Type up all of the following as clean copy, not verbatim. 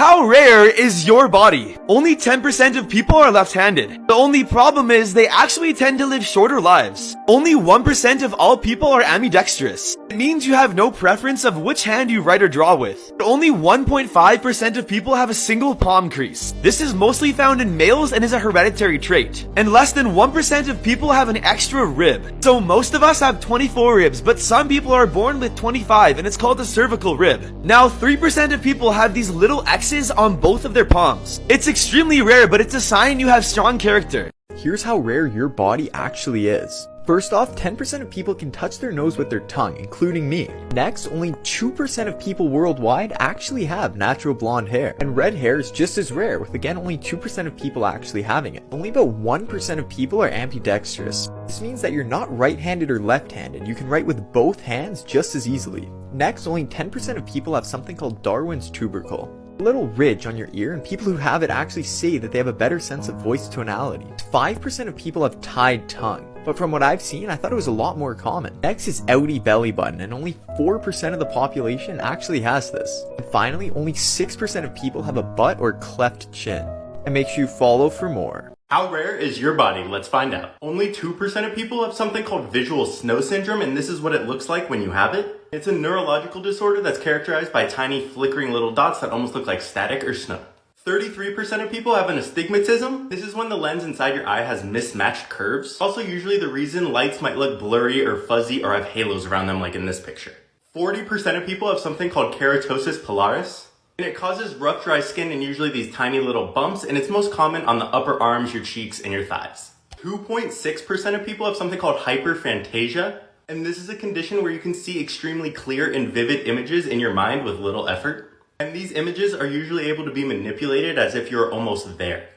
How rare is your body? Only 10% of people are left-handed. The only problem is they actually tend to live shorter lives. Only 1% of all people are ambidextrous. It means you have no preference of which hand you write or draw with. Only 1.5% of people have a single palm crease. This is mostly found in males and is a hereditary trait. And less than 1% of people have an extra rib. So most of us have 24 ribs, but some people are born with 25 and it's called a cervical rib. Now 3% of people have these little X's on both of their palms. It's extremely rare, but it's a sign you have strong character. Here's how rare your body actually is. First off, 10% of people can touch their nose with their tongue, including me. Next, only 2% of people worldwide actually have natural blonde hair. And red hair is just as rare, with again only 2% of people actually having it. Only about 1% of people are ambidextrous. This means that you're not right-handed or left-handed. You can write with both hands just as easily. Next, only 10% of people have something called Darwin's tubercle. A little ridge on your ear, and people who have it actually say that they have a better sense of voice tonality. 5% of people have tied tongue, but from what I've seen, I thought it was a lot more common. Next is outie belly button, and only 4% of the population actually has this. And finally, only 6% of people have a butt or cleft chin. And make sure you follow for more. How rare is your body? Let's find out. Only 2% of people have something called visual snow syndrome, and this is what it looks like when you have it. It's a neurological disorder that's characterized by tiny flickering little dots that almost look like static or snow. 33% of people have an astigmatism. This is when the lens inside your eye has mismatched curves. Also, usually the reason lights might look blurry or fuzzy or have halos around them like in this picture. 40% of people have something called keratosis pilaris. And it causes rough, dry skin and usually these tiny little bumps, and it's most common on the upper arms, your cheeks, and your thighs. 2.6% of people have something called hyperphantasia, and this is a condition where you can see extremely clear and vivid images in your mind with little effort. And these images are usually able to be manipulated as if you're almost there.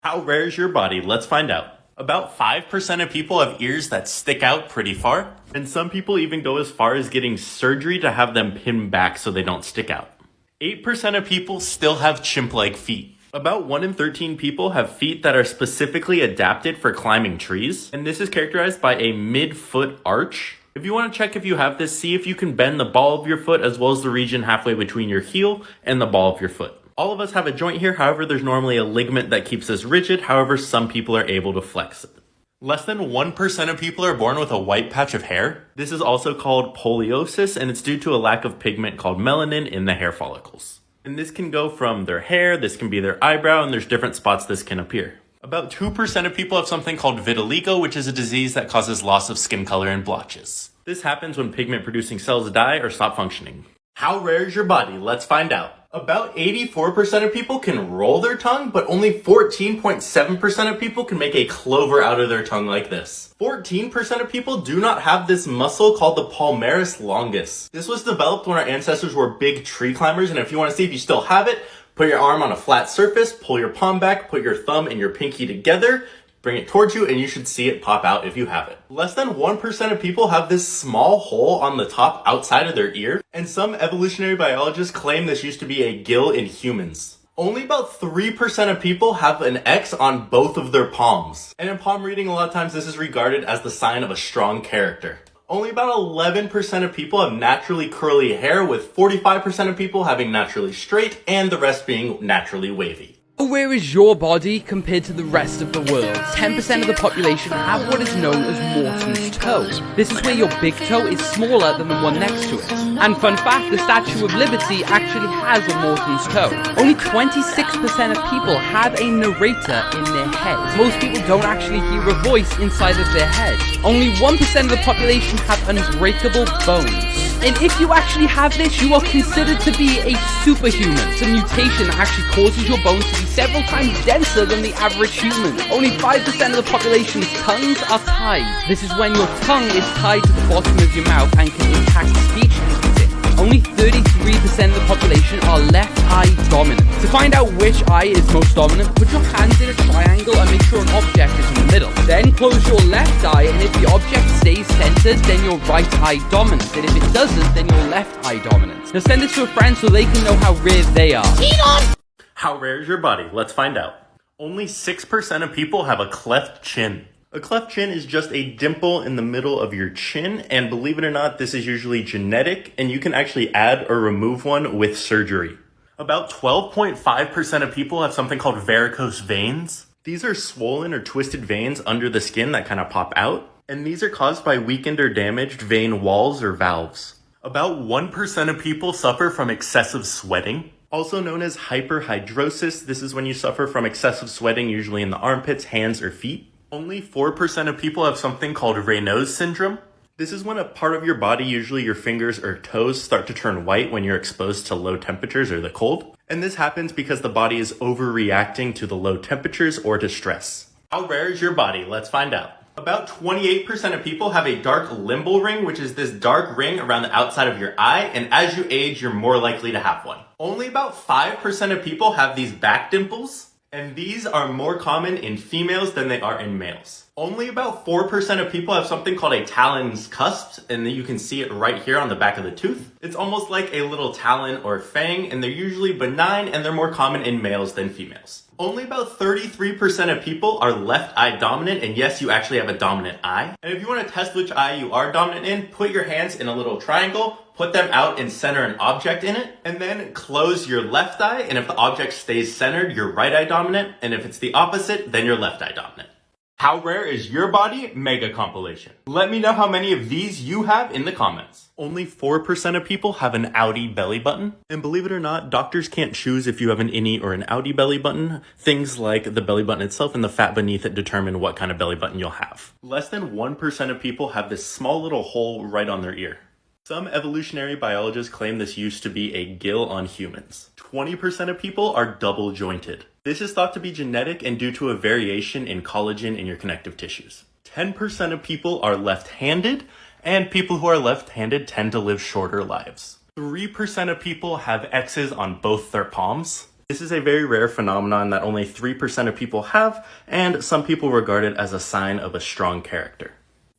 How rare is your body? Let's find out. About 5% of people have ears that stick out pretty far, and some people even go as far as getting surgery to have them pinned back so they don't stick out. 8% of people still have chimp-like feet. About 1 in 13 people have feet that are specifically adapted for climbing trees, and this is characterized by a mid-foot arch. If you want to check if you have this, see if you can bend the ball of your foot as well as the region halfway between your heel and the ball of your foot. All of us have a joint here, however, there's normally a ligament that keeps us rigid, however, some people are able to flex it. Less than 1% of people are born with a white patch of hair. This is also called poliosis, and it's due to a lack of pigment called melanin in the hair follicles. And this can go from their hair, this can be their eyebrow, and there's different spots this can appear. About 2% of people have something called vitiligo, which is a disease that causes loss of skin color and blotches. This happens when pigment-producing cells die or stop functioning. How rare is your body? Let's find out. About 84% of people can roll their tongue, but only 14.7% of people can make a clover out of their tongue like this. 14% of people do not have this muscle called the palmaris longus. This was developed when our ancestors were big tree climbers, and if you want to see if you still have it, put your arm on a flat surface, pull your palm back, put your thumb and your pinky together, bring it towards you, and you should see it pop out if you have it. Less than 1% of people have this small hole on the top outside of their ear, and some evolutionary biologists claim this used to be a gill in humans. Only about 3% of people have an X on both of their palms. And in palm reading, a lot of times this is regarded as the sign of a strong character. Only about 11% of people have naturally curly hair, with 45% of people having naturally straight, and the rest being naturally wavy. Where is your body compared to the rest of the world? 10% of the population have what is known as Morton's toe. This is where your big toe is smaller than the one next to it. And fun fact, the Statue of Liberty actually has a Morton's toe. Only 26% of people have a narrator in their head. Most people don't actually hear a voice inside of their head. Only 1% of the population have unbreakable bones. And if you actually have this, you are considered to be a superhuman. It's a mutation that actually causes your bones to be several times denser than the average human. Only 5% of the population's tongues are tied. This is when your tongue is tied to the bottom of your mouth and can impact speech and music. Only 33% of the population are left eye dominant. To find out which eye is most dominant, put your hands in a triangle and make sure an object is in the middle. Then close your left eye, and if the object stays centered, then your right eye dominant. And if it doesn't, then your left eye dominant. Now send this to a friend so they can know how rare they are. How rare is your body? Let's find out. Only 6% of people have a cleft chin. A cleft chin is just a dimple in the middle of your chin, and believe it or not, this is usually genetic, and you can actually add or remove one with surgery. About 12.5% of people have something called varicose veins. These are swollen or twisted veins under the skin that kind of pop out, and these are caused by weakened or damaged vein walls or valves. About 1% of people suffer from excessive sweating, also known as hyperhidrosis. This is when you suffer from excessive sweating, usually in the armpits, hands, or feet. Only 4% of people have something called Raynaud's syndrome. This is when a part of your body, usually your fingers or toes, start to turn white when you're exposed to low temperatures or the cold. And this happens because the body is overreacting to the low temperatures or to stress. How rare is your body? Let's find out. About 28% of people have a dark limbal ring, which is this dark ring around the outside of your eye, and as you age, you're more likely to have one. Only about 5% of people have these back dimples, and these are more common in females than they are in males. Only about 4% of people have something called a talon's cusp, and you can see it right here on the back of the tooth. It's almost like a little talon or fang, and they're usually benign, and they're more common in males than females. Only about 33% of people are left eye dominant, and yes, you actually have a dominant eye. And if you want to test which eye you are dominant in, put your hands in a little triangle, put them out and center an object in it, and then close your left eye, and if the object stays centered, you're right eye dominant, and if it's the opposite, then you're left eye dominant. How rare is your body? Mega compilation. Let me know how many of these you have in the comments. Only 4% of people have an outie belly button. And believe it or not, doctors can't choose if you have an innie or an outie belly button. Things like the belly button itself and the fat beneath it determine what kind of belly button you'll have. Less than 1% of people have this small little hole right on their ear. Some evolutionary biologists claim this used to be a gill on humans. 20% of people are double jointed. This is thought to be genetic and due to a variation in collagen in your connective tissues. 10% of people are left-handed, and people who are left-handed tend to live shorter lives. 3% of people have X's on both their palms. This is a very rare phenomenon that only 3% of people have, and some people regard it as a sign of a strong character.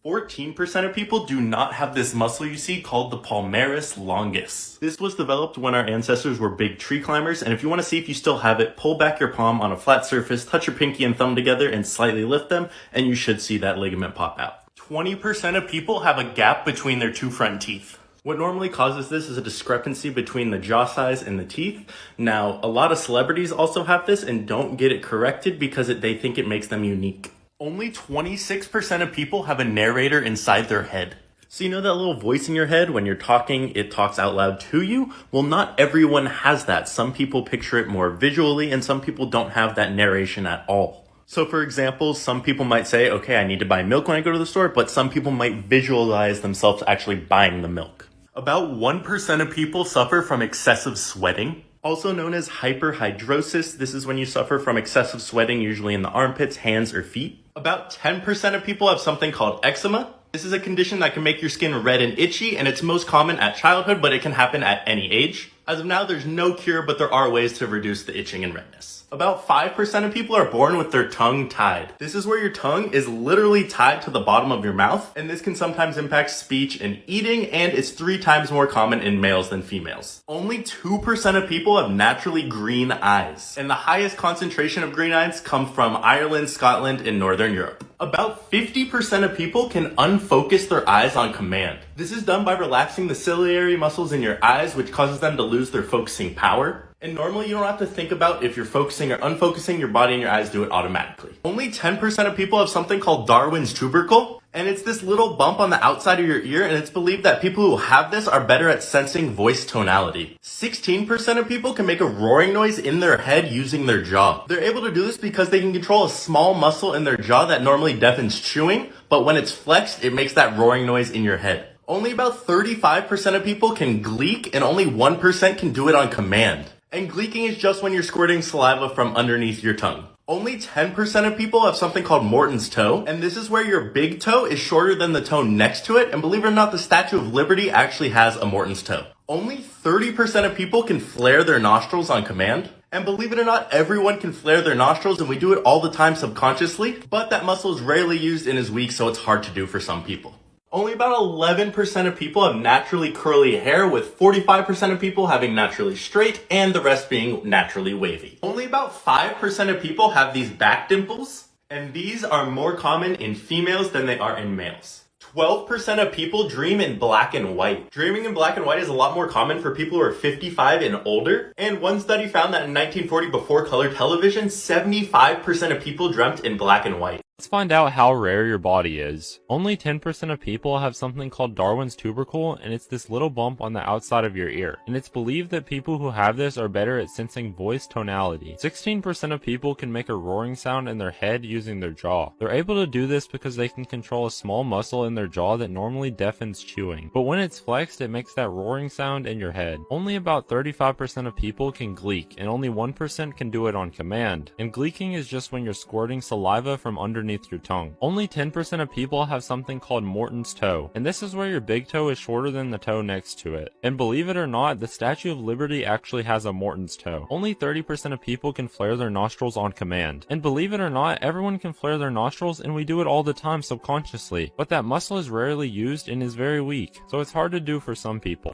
14% of people do not have this muscle you see called the palmaris longus. This was developed when our ancestors were big tree climbers, and if you want to see if you still have it, pull back your palm on a flat surface, touch your pinky and thumb together and slightly lift them, and you should see that ligament pop out. 20% of people have a gap between their two front teeth. What normally causes this is a discrepancy between the jaw size and the teeth. Now, a lot of celebrities also have this and don't get it corrected because they think it makes them unique. Only 26% of people have a narrator inside their head. So you know that little voice in your head when you're talking, it talks out loud to you? Well, not everyone has that. Some people picture it more visually and some people don't have that narration at all. So for example, some people might say, okay, I need to buy milk when I go to the store, but some people might visualize themselves actually buying the milk. About 1% of people suffer from excessive sweating, also known as hyperhidrosis. This is when you suffer from excessive sweating, usually in the armpits, hands, or feet. About 10% of people have something called eczema. This is a condition that can make your skin red and itchy, and it's most common at childhood, but it can happen at any age. As of now, there's no cure, but there are ways to reduce the itching and redness. About 5% of people are born with their tongue tied. This is where your tongue is literally tied to the bottom of your mouth, and this can sometimes impact speech and eating, and it's 3 times more common in males than females. Only 2% of people have naturally green eyes, and the highest concentration of green eyes come from Ireland, Scotland, and Northern Europe. About 50% of people can unfocus their eyes on command. This is done by relaxing the ciliary muscles in your eyes, which causes them to lose their focusing power. And normally you don't have to think about if you're focusing or unfocusing, your body and your eyes do it automatically. Only 10% of people have something called Darwin's tubercle, and it's this little bump on the outside of your ear, and it's believed that people who have this are better at sensing voice tonality. 16% of people can make a roaring noise in their head using their jaw. They're able to do this because they can control a small muscle in their jaw that normally deafens chewing, but when it's flexed, it makes that roaring noise in your head. Only about 35% of people can gleek, and only 1% can do it on command. And gleeking is just when you're squirting saliva from underneath your tongue. Only 10% of people have something called Morton's toe, and this is where your big toe is shorter than the toe next to it, and believe it or not, the Statue of Liberty actually has a Morton's toe. Only 30% of people can flare their nostrils on command, and believe it or not, everyone can flare their nostrils, and we do it all the time subconsciously, but that muscle is rarely used and is weak, so it's hard to do for some people. Only about 11% of people have naturally curly hair, with 45% of people having naturally straight and the rest being naturally wavy. Only about 5% of people have these back dimples, and these are more common in females than they are in males. 12% of people dream in black and white. Dreaming in black and white is a lot more common for people who are 55 and older. And one study found that in 1940, before color television, 75% of people dreamt in black and white. Let's find out how rare your body is. Only 10% of people have something called Darwin's tubercle, and it's this little bump on the outside of your ear. And it's believed that people who have this are better at sensing voice tonality. 16% of people can make a roaring sound in their head using their jaw. They're able to do this because they can control a small muscle in their jaw that normally deafens chewing. But when it's flexed, it makes that roaring sound in your head. Only about 35% of people can gleek, and only 1% can do it on command. And gleeking is just when you're squirting saliva from underneath your tongue. Only 10% of people have something called Morton's toe, and this is where your big toe is shorter than the toe next to it. And believe it or not, the Statue of Liberty actually has a Morton's toe. Only 30% of people can flare their nostrils on command. And believe it or not, everyone can flare their nostrils, and we do it all the time subconsciously. But that muscle is rarely used and is very weak, so it's hard to do for some people.